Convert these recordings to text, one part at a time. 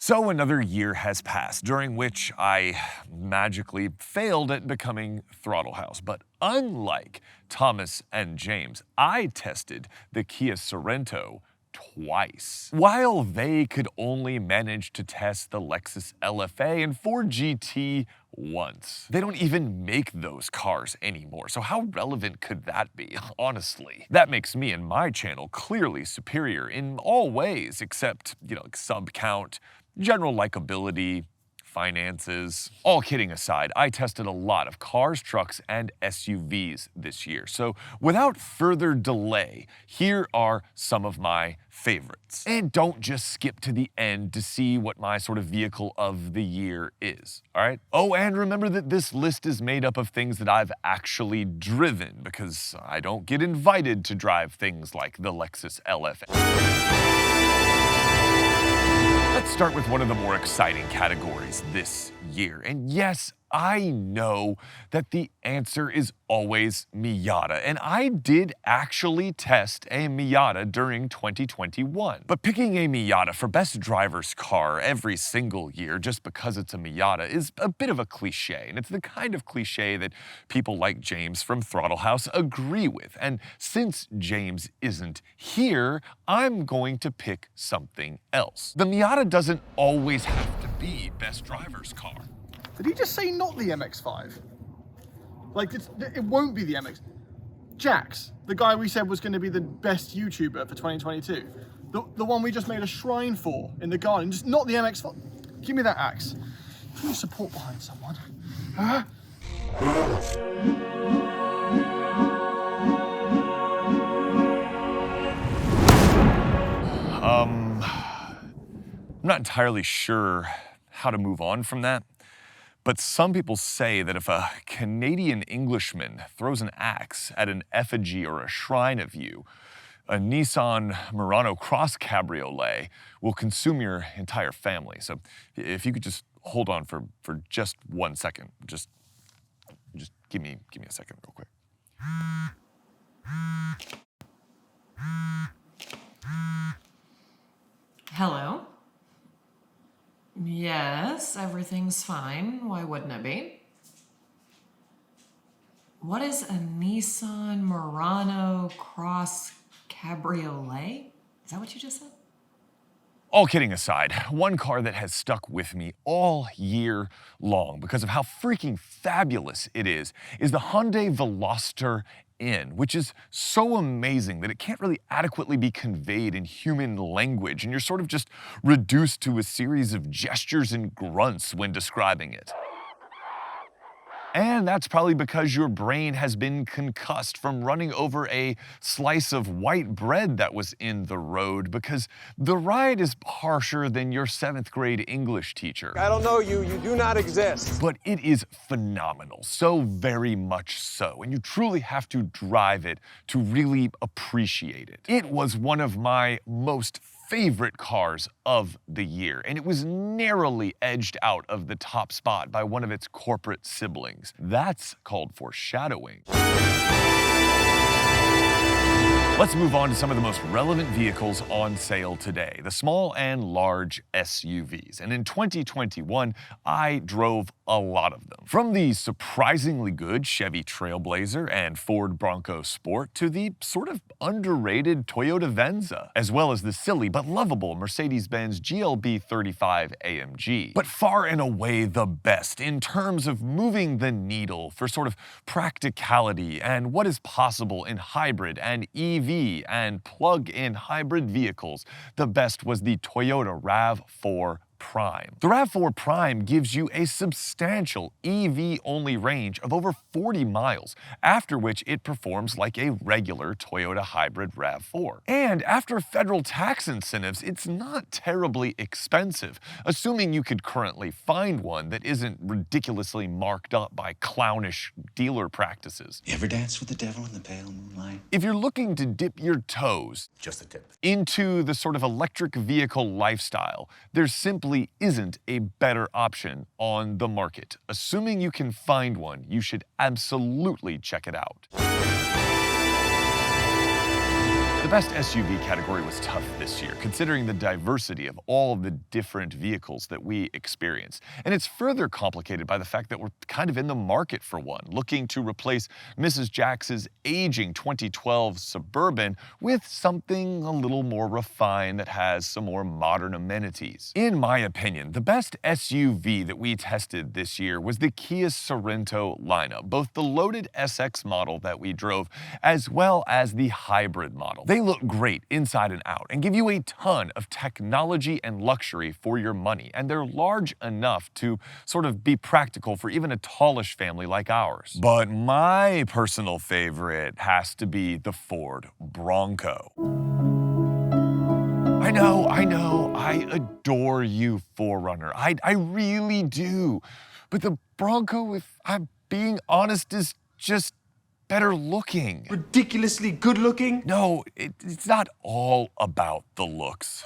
So another year has passed, during which I magically failed at becoming Throttle House. But unlike Thomas and James, I tested the Kia Sorento twice. While they could only manage to test the Lexus LFA and Ford GT once. They don't even make those cars anymore, so how relevant could that be, honestly? That makes me and my channel clearly superior in all ways, except, like sub count, general likability, finances. All kidding aside, I tested a lot of cars, trucks, and SUVs this year. So without further delay, here are some of my favorites. And don't just skip to the end to see what my sort of vehicle of the year is, all right? Oh, and remember that this list is made up of things that I've actually driven, because I don't get invited to drive things like the Lexus LFA. Let's start with one of the more exciting categories this year. And yes, I know that the answer is always Miata, and I did actually test a Miata during 2021. But picking a Miata for best driver's car every single year just because it's a Miata is a bit of a cliche, and it's the kind of cliche that people like James from Throttle House agree with. And since James isn't here, I'm going to pick something else. The Miata doesn't always have to be best driver's car. Did he just say not the MX-5? Like, it won't be the MX. JAX, the guy we said was going to be the best YouTuber for 2022. The one we just made a shrine for in the garden. Just not the MX-5. Give me that axe. Can you support behind someone? Huh? I'm not entirely sure how to move on from that. But some people say that if a Canadian Englishman throws an axe at an effigy or a shrine of you, a Nissan Murano Cross Cabriolet will consume your entire family. So if you could just hold on for just 1 second, just give me a second real quick. Hello? Yes, everything's fine. Why wouldn't it be? What is a Nissan Murano Cross Cabriolet? Is that what you just said? All kidding aside, one car that has stuck with me all year long because of how freaking fabulous it is the Hyundai Veloster N, which is so amazing that it can't really adequately be conveyed in human language, and you're sort of just reduced to a series of gestures and grunts when describing it. And that's probably because your brain has been concussed from running over a slice of white bread that was in the road, because the ride is harsher than your 7th grade English teacher. I don't know you, you do not exist. But it is phenomenal, so very much so, and you truly have to drive it to really appreciate it. It was one of my most favorite cars of the year, and it was narrowly edged out of the top spot by one of its corporate siblings. That's called foreshadowing. Let's move on to some of the most relevant vehicles on sale today, the small and large SUVs. And in 2021, I drove a lot of them. From the surprisingly good Chevy Trailblazer and Ford Bronco Sport to the sort of underrated Toyota Venza, as well as the silly but lovable Mercedes-Benz GLB 35 AMG. But far and away the best in terms of moving the needle for sort of practicality and what is possible in hybrid and EV and plug-in hybrid vehicles, the best was the Toyota RAV4 Prime. The RAV4 Prime gives you a substantial EV-only range of over 40 miles, after which it performs like a regular Toyota hybrid RAV4. And after federal tax incentives, it's not terribly expensive, assuming you could currently find one that isn't ridiculously marked up by clownish dealer practices. You ever dance with the devil in the pale moonlight? If you're looking to dip your toes, Just a tip. into the sort of electric vehicle lifestyle, there simply isn't a better option on the market. Assuming you can find one, you should absolutely check it out. The The best SUV category was tough this year, considering the diversity of all the different vehicles that we experienced. And it's further complicated by the fact that we're kind of in the market for one, looking to replace Mrs. JAX's aging 2012 Suburban with something a little more refined that has some more modern amenities. In my opinion, the best SUV that we tested this year was the Kia Sorento lineup, both the loaded SX model that we drove as well as the hybrid model. They look great inside and out and give you a ton of technology and luxury for your money, and they're large enough to sort of be practical for even a tallish family like ours. But my personal favorite has to be the Ford Bronco. I know, I adore you, 4Runner. I really do. But the Bronco, if I'm being honest, is just better looking. Ridiculously good looking? No, it's not all about the looks.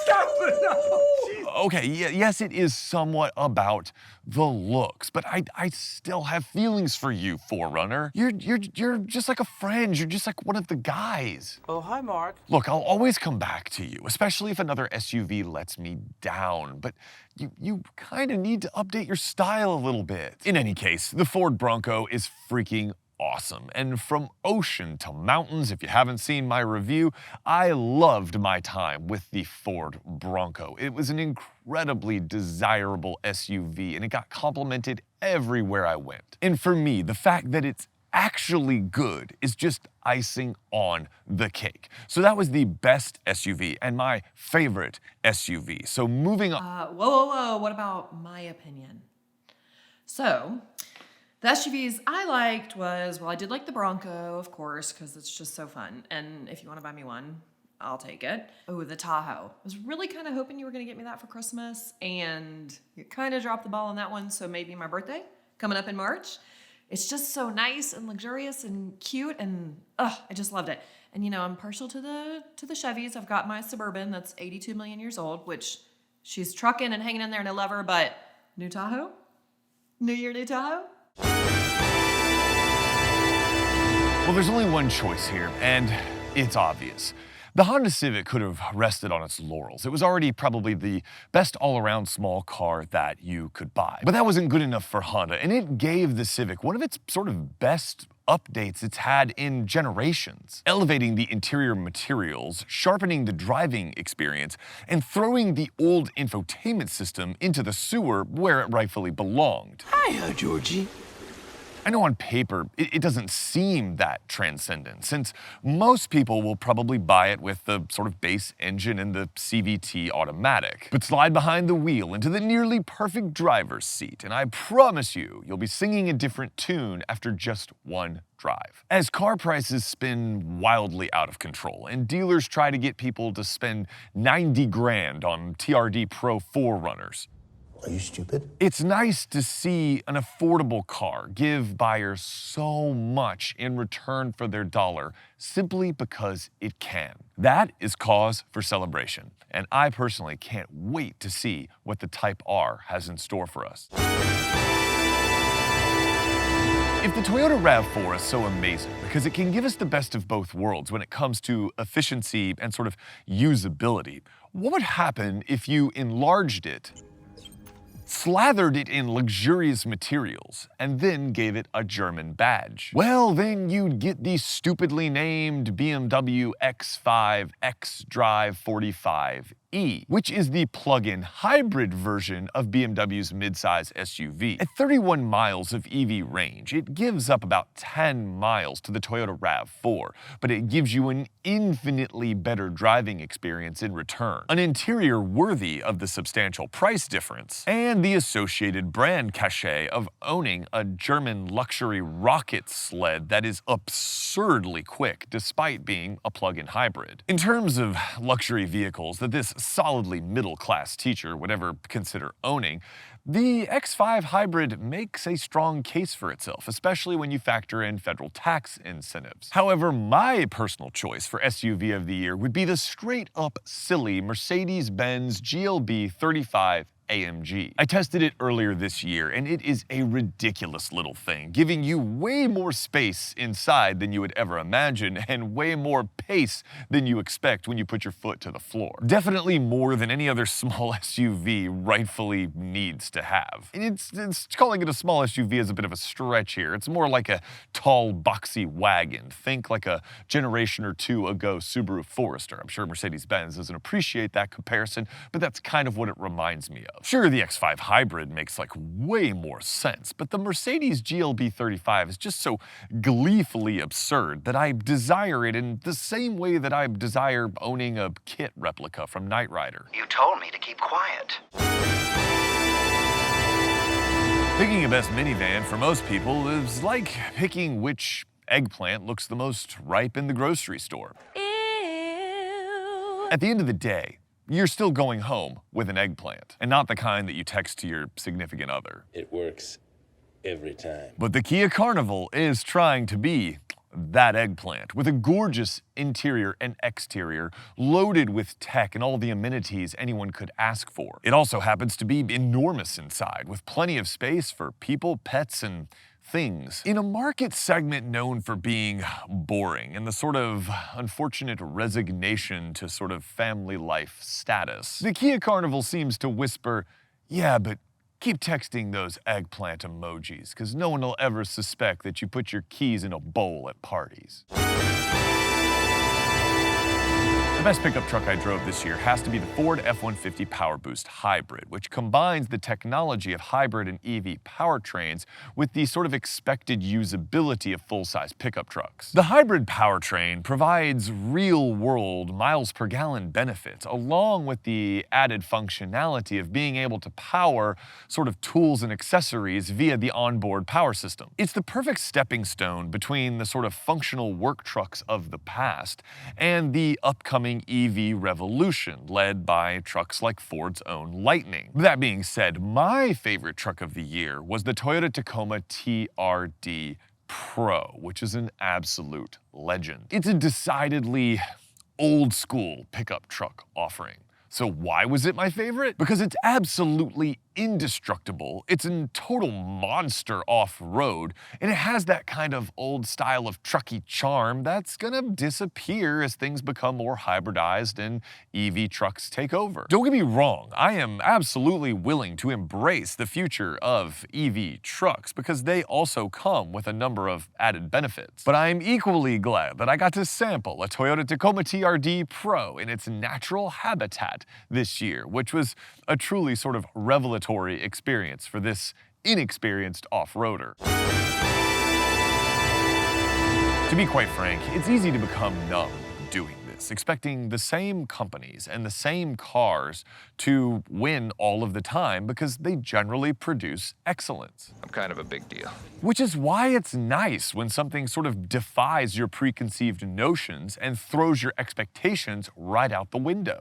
Stop it! No. Okay, yes, it is somewhat about the looks, but I still have feelings for you, 4Runner. You're just like a friend. You're just like one of the guys. Oh, hi, Mark. Look, I'll always come back to you, especially if another SUV lets me down, but you kind of need to update your style a little bit. In any case, the Ford Bronco is freaking awesome. And from ocean to mountains, if you haven't seen my review, I loved my time with the Ford Bronco. It was an incredibly desirable SUV, and it got complimented everywhere I went. And for me, the fact that it's actually good is just icing on the cake. So that was the best SUV and my favorite SUV. So moving on. Whoa, what about my opinion? So, the SUVs I liked was, well, I did like the Bronco, of course, because it's just so fun. And if you want to buy me one, I'll take it. Oh, the Tahoe. I was really kind of hoping you were going to get me that for Christmas, and you kind of dropped the ball on that one, so maybe my birthday, coming up in March. It's just so nice and luxurious and cute, and I just loved it. And you know, I'm partial to the Chevys. I've got my Suburban that's 82 million years old, which she's trucking and hanging in there, and I love her, but new Tahoe? New year, new Tahoe? Well, there's only one choice here, and it's obvious. The Honda Civic could have rested on its laurels. It was already probably the best all-around small car that you could buy. But that wasn't good enough for Honda, and it gave the Civic one of its sort of best updates it's had in generations, elevating the interior materials, sharpening the driving experience, and throwing the old infotainment system into the sewer where it rightfully belonged. Hiya, Georgie. I know on paper, it doesn't seem that transcendent, since most people will probably buy it with the sort of base engine and the CVT automatic. But slide behind the wheel into the nearly perfect driver's seat, and I promise you'll be singing a different tune after just one drive. As car prices spin wildly out of control, and dealers try to get people to spend 90 grand on TRD Pro 4Runners, Are you stupid? it's nice to see an affordable car give buyers so much in return for their dollar simply because it can. That is cause for celebration, and I personally can't wait to see what the Type R has in store for us. If the Toyota RAV4 is so amazing because it can give us the best of both worlds when it comes to efficiency and sort of usability, what would happen if you enlarged it, slathered it in luxurious materials, and then gave it a German badge? Well, then you'd get the stupidly named BMW X5 xDrive 45E, which is the plug-in hybrid version of BMW's midsize SUV. At 31 miles of EV range, it gives up about 10 miles to the Toyota RAV4, but it gives you an infinitely better driving experience in return. An interior worthy of the substantial price difference, and the associated brand cachet of owning a German luxury rocket sled that is absurdly quick despite being a plug-in hybrid. In terms of luxury vehicles that this solidly middle-class teacher would ever consider owning, the X5 hybrid makes a strong case for itself, especially when you factor in federal tax incentives. However, my personal choice for SUV of the year would be the straight-up silly Mercedes-Benz GLB 35 AMG. I tested it earlier this year, and it is a ridiculous little thing, giving you way more space inside than you would ever imagine, and way more pace than you expect when you put your foot to the floor. Definitely more than any other small SUV rightfully needs to have. It's calling it a small SUV is a bit of a stretch here. It's more like a tall, boxy wagon. Think like a generation or two ago Subaru Forester. I'm sure Mercedes-Benz doesn't appreciate that comparison, but that's kind of what it reminds me of. Sure, the X5 Hybrid makes like way more sense, but the Mercedes GLB 35 is just so gleefully absurd that I desire it in the same way that I desire owning a kit replica from Knight Rider. You told me to keep quiet. Picking a best minivan for most people is like picking which eggplant looks the most ripe in the grocery store. Ew. At the end of the day, you're still going home with an eggplant, and not the kind that you text to your significant other. It works every time. But the Kia Carnival is trying to be that eggplant, with a gorgeous interior and exterior loaded with tech and all the amenities anyone could ask for. It also happens to be enormous inside, with plenty of space for people, pets, and things. In a market segment known for being boring and the sort of unfortunate resignation to sort of family life status, the Kia Carnival seems to whisper, yeah, but keep texting those eggplant emojis, because no one will ever suspect that you put your keys in a bowl at parties. The best pickup truck I drove this year has to be the Ford F-150 PowerBoost Hybrid, which combines the technology of hybrid and EV powertrains with the sort of expected usability of full-size pickup trucks. The hybrid powertrain provides real-world miles per gallon benefits, along with the added functionality of being able to power sort of tools and accessories via the onboard power system. It's the perfect stepping stone between the sort of functional work trucks of the past and the upcoming EV revolution led by trucks like Ford's own Lightning. That being said, my favorite truck of the year was the Toyota Tacoma TRD Pro, which is an absolute legend. It's a decidedly old school pickup truck offering. So why was it my favorite? Because it's absolutely indestructible, it's a total monster off-road, and it has that kind of old style of trucky charm that's gonna disappear as things become more hybridized and EV trucks take over. Don't get me wrong, I am absolutely willing to embrace the future of EV trucks because they also come with a number of added benefits. But I'm equally glad that I got to sample a Toyota Tacoma TRD Pro in its natural habitat this year, which was a truly sort of revelatory experience for this inexperienced off-roader. To be quite frank, it's easy to become numb doing this, expecting the same companies and the same cars to win all of the time because they generally produce excellence. I'm kind of a big deal. Which is why it's nice when something sort of defies your preconceived notions and throws your expectations right out the window.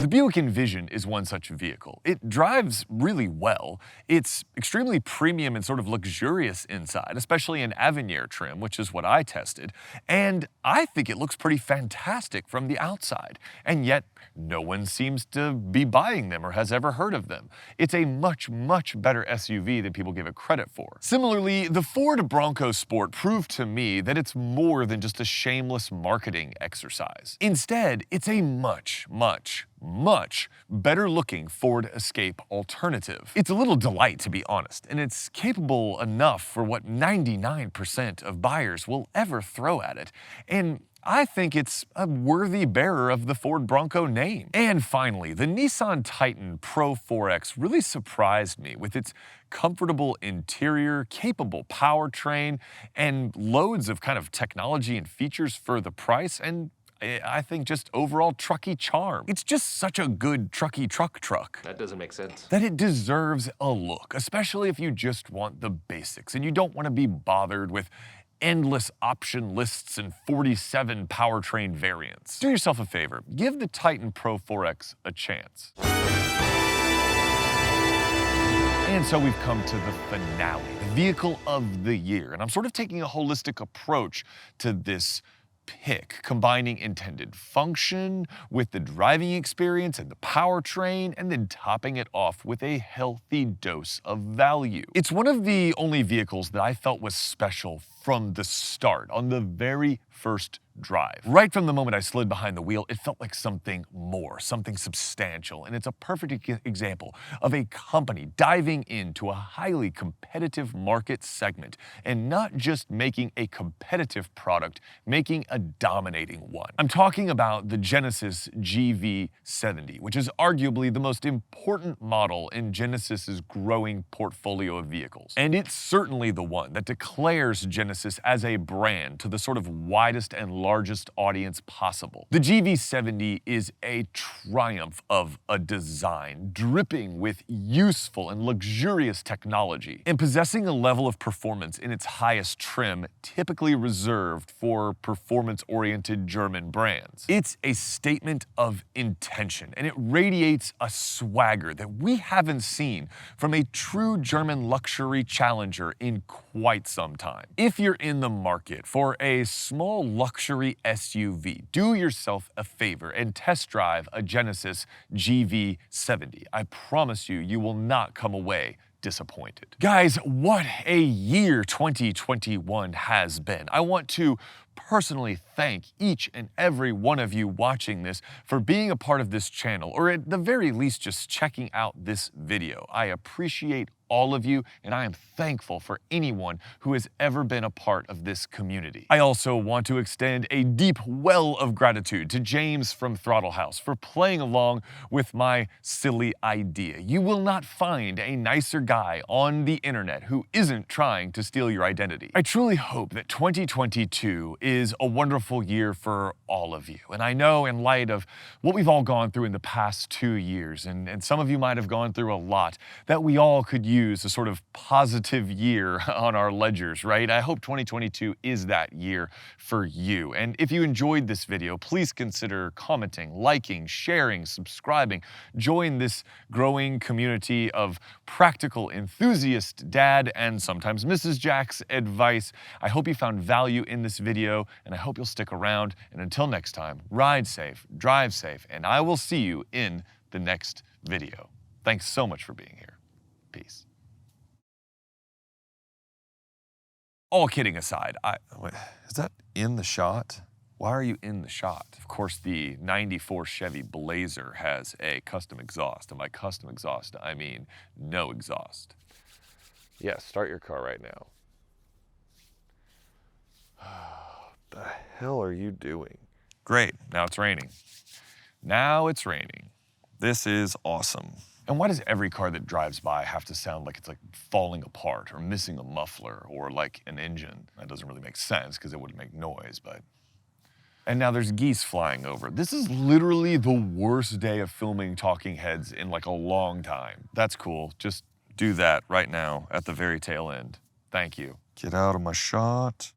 The Buick Envision is one such vehicle. It drives really well. It's extremely premium and sort of luxurious inside, especially in Avenir trim, which is what I tested. And I think it looks pretty fantastic from the outside. And yet, no one seems to be buying them or has ever heard of them. It's a much, much better SUV than people give it credit for. Similarly, the Ford Bronco Sport proved to me that it's more than just a shameless marketing exercise. Instead, it's a much better looking Ford Escape alternative. It's a little delight, to be honest, and it's capable enough for what 99% of buyers will ever throw at it. And I think it's a worthy bearer of the Ford Bronco name. And finally, the Nissan Titan Pro 4X really surprised me with its comfortable interior, capable powertrain, and loads of kind of technology and features for the price, and I think just overall trucky charm. It's just such a good trucky truck. That doesn't make sense. That it deserves a look, especially if you just want the basics and you don't want to be bothered with endless option lists and 47 powertrain variants. Do yourself a favor, give the Titan Pro 4X a chance. And so we've come to the finale, the vehicle of the year. And I'm sort of taking a holistic approach to this pick, combining intended function with the driving experience and the powertrain, and then topping it off with a healthy dose of value. It's one of the only vehicles that I felt was special from the start, on the very first drive. Right from the moment I slid behind the wheel, it felt like something more, something substantial, and it's a perfect example of a company diving into a highly competitive market segment and not just making a competitive product, making a dominating one. I'm talking about the Genesis GV70, which is arguably the most important model in Genesis's growing portfolio of vehicles. And it's certainly the one that declares Genesis as a brand to the sort of widest and largest audience possible. The GV70 is a triumph of a design, dripping with useful and luxurious technology, and possessing a level of performance in its highest trim typically reserved for performance-oriented German brands. It's a statement of intention, and it radiates a swagger that we haven't seen from a true German luxury challenger in quite some time. If you're in the market for a small luxury SUV, do yourself a favor and test drive a Genesis GV70. I promise you, you will not come away disappointed. Guys, what a year 2021 has been. I want to personally thank each and every one of you watching this for being a part of this channel, or at the very least just checking out this video. I appreciate all of you, and I am thankful for anyone who has ever been a part of this community. I also want to extend a deep well of gratitude to James from Throttle House for playing along with my silly idea. You will not find a nicer guy on the internet who isn't trying to steal your identity. I truly hope that 2022 is a wonderful year for all of you. And I know in light of what we've all gone through in the past 2 years, and some of you might have gone through a lot, that we all could use a sort of positive year on our ledgers, right? I hope 2022 is that year for you. And if you enjoyed this video, please consider commenting, liking, sharing, subscribing. Join this growing community of practical enthusiast dad and sometimes Mrs. JAX advice. I hope you found value in this video, and I hope you'll stick around. And until next time, ride safe, drive safe, and I will see you in the next video. Thanks so much for being here. Peace. All kidding aside, is that in the shot? Why are you in the shot? Of course, the 94 Chevy Blazer has a custom exhaust. And by custom exhaust, I mean no exhaust. Yeah, start your car right now. What the hell are you doing? Great, now it's raining. Now it's raining. This is awesome. And why does every car that drives by have to sound like it's like falling apart or missing a muffler or like an engine? That doesn't really make sense because it wouldn't make noise, but... And now there's geese flying over. This is literally the worst day of filming talking heads in like a long time. That's cool. Just do that right now at the very tail end. Thank you. Get out of my shot.